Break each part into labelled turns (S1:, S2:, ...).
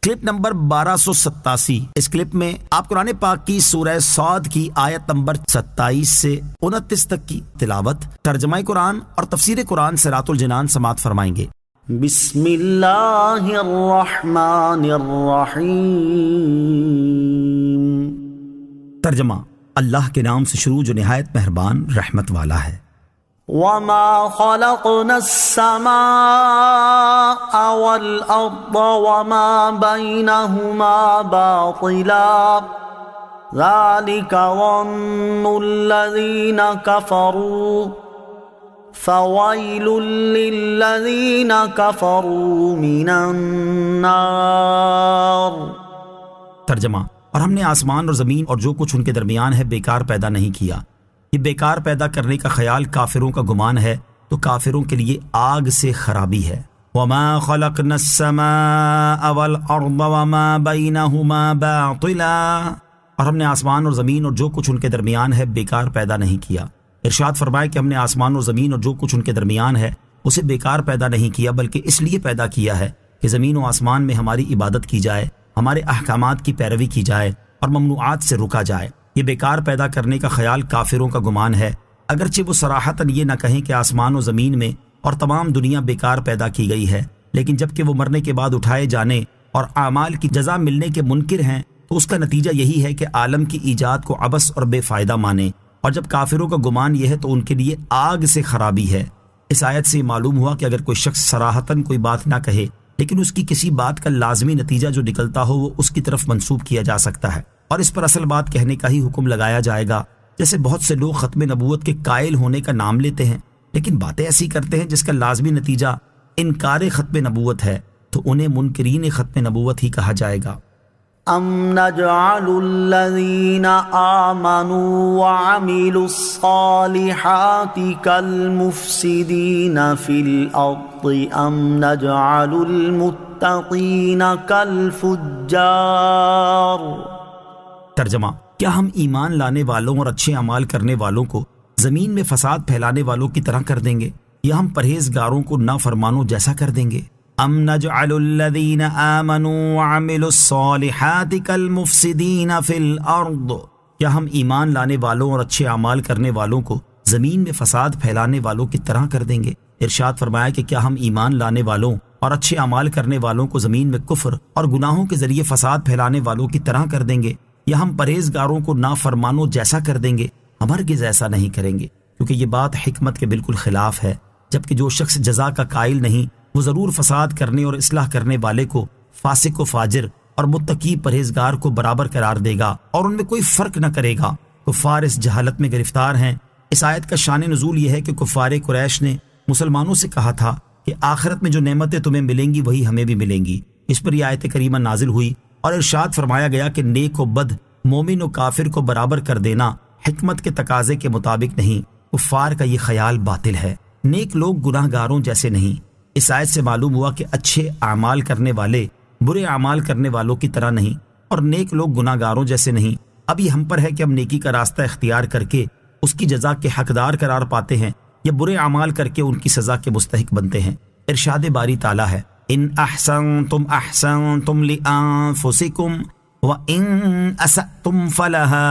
S1: Clip number 1287۔ اس clip میں آپ قرآن پاک کی سورہ صاد کی آیت نمبر 27 سے 29 تک کی تلاوت، ترجمہ قرآن اور تفسیر قرآن صراط الجنان سماعت فرمائیں گے۔
S2: بسم اللہ الرحمن الرحیم۔
S1: ترجمہ، اللہ کے نام سے شروع جو نہایت مہربان رحمت والا ہے۔
S2: وما خلقنا السماء والأرض وما بينهما باطلا ذلك ظن الذين كفروا فويل للذين كفروا من النار۔
S1: ترجمہ، اور ہم نے آسمان اور زمین اور جو کچھ ان کے درمیان ہے بیکار پیدا نہیں کیا۔ یہ بیکار پیدا کرنے کا خیال کافروں کا گمان ہے تو کافروں کے لیے آگ سے خرابی ہے۔ وما خلقنا السماء والارض وما بینہما باطلا، اور ہم نے آسمان اور زمین اور جو کچھ ان کے درمیان ہے بیکار پیدا نہیں کیا۔ ارشاد فرمائے کہ ہم نے آسمان اور زمین اور جو کچھ ان کے درمیان ہے اسے بیکار پیدا نہیں کیا، بلکہ اس لیے پیدا کیا ہے کہ زمین و آسمان میں ہماری عبادت کی جائے، ہمارے احکامات کی پیروی کی جائے اور ممنوعات سے رکا جائے۔ یہ بیکار پیدا کرنے کا خیال کافروں کا گمان ہے، اگرچہ وہ صراحتاً یہ نہ کہیں کہ آسمان و زمین میں اور تمام دنیا بیکار پیدا کی گئی ہے، لیکن جب کہ وہ مرنے کے بعد اٹھائے جانے اور اعمال کی جزا ملنے کے منکر ہیں تو اس کا نتیجہ یہی ہے کہ عالم کی ایجاد کو عبث اور بے فائدہ مانیں، اور جب کافروں کا گمان یہ ہے تو ان کے لیے آگ سے خرابی ہے۔ اس آیت سے معلوم ہوا کہ اگر کوئی شخص صراحتاً کوئی بات نہ کہے لیکن اس کی کسی بات کا لازمی نتیجہ جو نکلتا ہو وہ اس کی طرف منسوب کیا جا سکتا ہے، اور اس پر اصل بات کہنے کا ہی حکم لگایا جائے گا۔ جیسے بہت سے لوگ ختم نبوت کے قائل ہونے کا نام لیتے ہیں لیکن باتیں ایسی کرتے ہیں جس کا لازمی نتیجہ انکار ختم نبوت ہے، تو انہیں منکرین ختم نبوت ہی کہا جائے گا۔
S2: ام نجعل الذین آمنوا وعملوا الصالحات کالمفسدین فی الارض ام نجعل المتقین کالفجار۔
S1: ترجمہ، کیا ہم ایمان لانے والوں اور اچھے اعمال کرنے والوں کو زمین میں فساد پھیلانے والوں کی طرح کر دیں گے، یا ہم پرہیزگاروں کو نافرمانوں جیسا کر دیں گے؟ ام نجعل الذین آمنوا وعملوا الصالحات کالمفسدین فی الارض، کیا ہم ایمان لانے والوں اور اچھے اعمال کرنے والوں کو زمین میں فساد پھیلانے والوں کی طرح کر دیں گے؟ ارشاد فرمایا کہ کیا ہم ایمان لانے والوں اور اچھے اعمال کرنے والوں کو زمین میں کفر اور گناہوں کے ذریعے فساد پھیلانے والوں کی طرح کر دیں گے، یا ہم پرہیزگاروں کو نافرمانوں جیسا کر دیں گے؟ ہم ہرگز ایسا نہیں کریں گے، کیونکہ یہ بات حکمت کے بالکل خلاف ہے، جبکہ جو شخص جزا کا قائل نہیں وہ ضرور فساد کرنے اور اصلاح کرنے والے کو فاسق و فاجر اور متقی پرہیزگار کو برابر قرار دے گا اور ان میں کوئی فرق نہ کرے گا۔ کفار اس جہالت میں گرفتار ہیں۔ اس آیت کا شان نزول یہ ہے کہ کفار قریش نے مسلمانوں سے کہا تھا کہ آخرت میں جو نعمتیں تمہیں ملیں گی وہی ہمیں بھی ملیں گی۔ اس پر یہ آیت کریمہ نازل ہوئی اور ارشاد فرمایا گیا کہ نیک و بد، مومن و کافر کو برابر کر دینا حکمت کے تقاضے کے مطابق نہیں، کفار کا یہ خیال باطل ہے۔ نیک لوگ گناہ گاروں جیسے نہیں۔ اس آیت سے معلوم ہوا کہ اچھے اعمال کرنے والے برے اعمال کرنے والوں کی طرح نہیں، اور نیک لوگ گناہ گاروں جیسے نہیں۔ اب یہ ہم پر ہے کہ ہم نیکی کا راستہ اختیار کر کے اس کی جزا کے حقدار قرار پاتے ہیں، یا برے اعمال کر کے ان کی سزا کے مستحق بنتے ہیں۔ ارشاد باری تعالیٰ ہے، ان احسنتم احسنتم لانفسکم وان اسأتم فلہا۔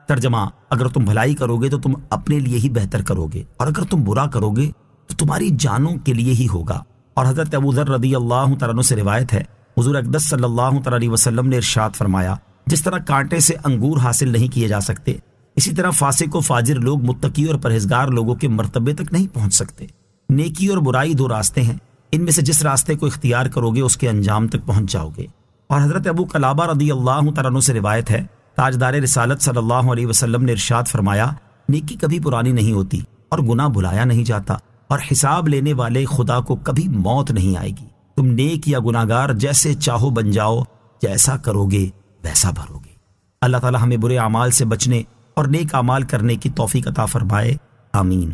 S1: ترجمہ، اگر تم بھلائی کرو گے تو تم اپنے لیے ہی بہتر کرو گے، اور اگر تم برا کرو گے تو تمہاری جانوں کے لیے ہی ہوگا۔ اور حضرت ابو ذر رضی اللہ تعالیٰ عنہ سے روایت ہے، حضور اقدس صلی اللہ تعالیٰ علیہ وسلم نے ارشاد فرمایا، جس طرح کانٹے سے انگور حاصل نہیں کیے جا سکتے، اسی طرح فاسق و فاجر لوگ متقی اور پرہیزگار لوگوں کے مرتبے تک نہیں پہنچ سکتے۔ نیکی اور برائی دو راستے ہیں، ان میں سے جس راستے کو اختیار کرو گے اس کے انجام تک پہنچ جاؤ گے۔ اور حضرت ابو قلابہ رضی اللہ تعالیٰ عنہ سے روایت ہے، تاجدار رسالت صلی اللہ علیہ وسلم نے ارشاد فرمایا، نیکی کبھی پرانی نہیں ہوتی اور گناہ بھلایا نہیں جاتا، اور حساب لینے والے خدا کو کبھی موت نہیں آئے گی۔ تم نیک یا گناہگار جیسے چاہو بن جاؤ، جیسا کرو گے ویسا بھرو گے۔ اللہ تعالی ہمیں برے اعمال سے بچنے اور نیک اعمال کرنے کی توفیق عطا فرمائے، آمین۔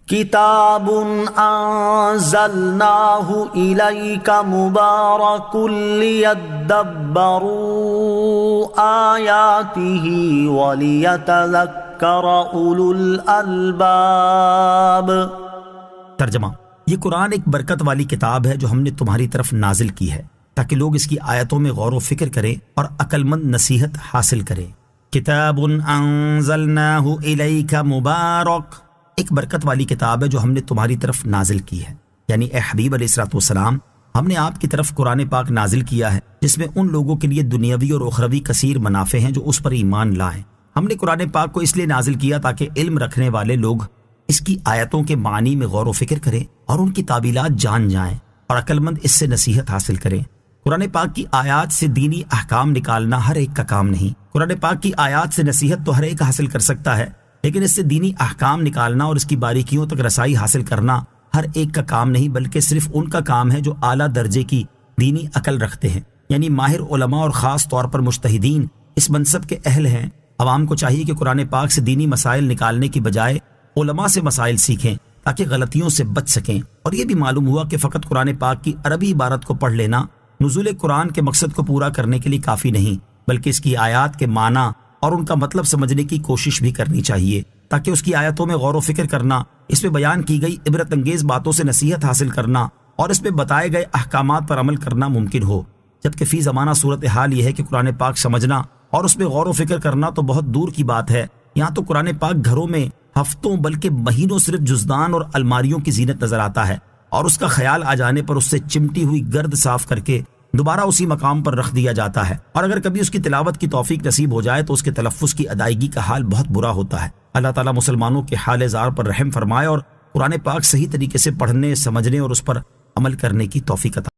S2: کتاب انزلناہ الیک مبارک لیدبروا آیاتہ ولیتذکر اولو الالباب۔
S1: ترجمہ، یہ قرآن ایک برکت والی کتاب ہے جو ہم نے تمہاری طرف نازل کی ہے تاکہ لوگ اس کی آیتوں میں غور و فکر کریں اور عقلمند نصیحت حاصل کریں۔ کتاب انزلناہ الیک مبارک، ایک برکت والی کتاب ہے جو ہم نے تمہاری طرف نازل کی ہے، یعنی اے حبیب علیہ الصلوۃ والسلام، ہم نے آپ کی طرف قرآن پاک نازل کیا ہے جس میں ان لوگوں کے لیے دنیاوی اور اخروی کثیر منافع ہیں جو اس پر ایمان لائیں۔ ہم نے قرآن پاک کو اس لیے نازل کیا تاکہ علم رکھنے والے لوگ اس کی آیتوں کے معنی میں غور و فکر کریں اور ان کی تعبیلات جان جائیں اور عقلمند اس سے نصیحت حاصل کریں۔ قرآن پاک کی آیات سے دینی احکام نکالنا ہر ایک کا کام نہیں۔ قرآن پاک کی آیات سے نصیحت تو ہر ایک حاصل کر سکتا ہے، لیکن اس سے دینی احکام نکالنا اور اس کی باریکیوں تک رسائی حاصل کرنا ہر ایک کا کام نہیں، بلکہ صرف ان کا کام ہے جو اعلیٰ درجے کی دینی عقل رکھتے ہیں، یعنی ماہر علماء اور خاص طور پر مجتہدین اس منصب کے اہل ہیں۔ عوام کو چاہیے کہ قرآن پاک سے دینی مسائل نکالنے کی بجائے علماء سے مسائل سیکھیں تاکہ غلطیوں سے بچ سکیں۔ اور یہ بھی معلوم ہوا کہ فقط قرآن پاک کی عربی عبارت کو پڑھ لینا نزول قرآن کے مقصد کو پورا کرنے کے لیے کافی نہیں، بلکہ اس کی آیات کے معنی اور ان کا مطلب سمجھنے کی کوشش بھی کرنی چاہیے تاکہ اس کی آیتوں میں غور و فکر کرنا، اس میں بیان کی گئی عبرت انگیز باتوں سے نصیحت حاصل کرنا اور اس میں بتائے گئے احکامات پر عمل کرنا ممکن ہو۔ جبکہ فی زمانہ صورتحال یہ ہے کہ قرآن پاک سمجھنا اور اس میں غور و فکر کرنا تو بہت دور کی بات ہے۔ یہاں تو قرآن پاک گھروں میں ہفتوں بلکہ مہینوں صرف جزدان اور الماریوں کی زینت نظر آتا ہے، اور اس کا خیال آ جانے پر اس سے چمٹی ہوئی گرد صاف کر کے دوبارہ اسی مقام پر رکھ دیا جاتا ہے، اور اگر کبھی اس کی تلاوت کی توفیق نصیب ہو جائے تو اس کے تلفظ کی ادائیگی کا حال بہت برا ہوتا ہے۔ اللہ تعالیٰ مسلمانوں کے حال زار پر رحم فرمائے اور قرآن پاک صحیح طریقے سے پڑھنے، سمجھنے اور اس پر عمل کرنے کی توفیق عطا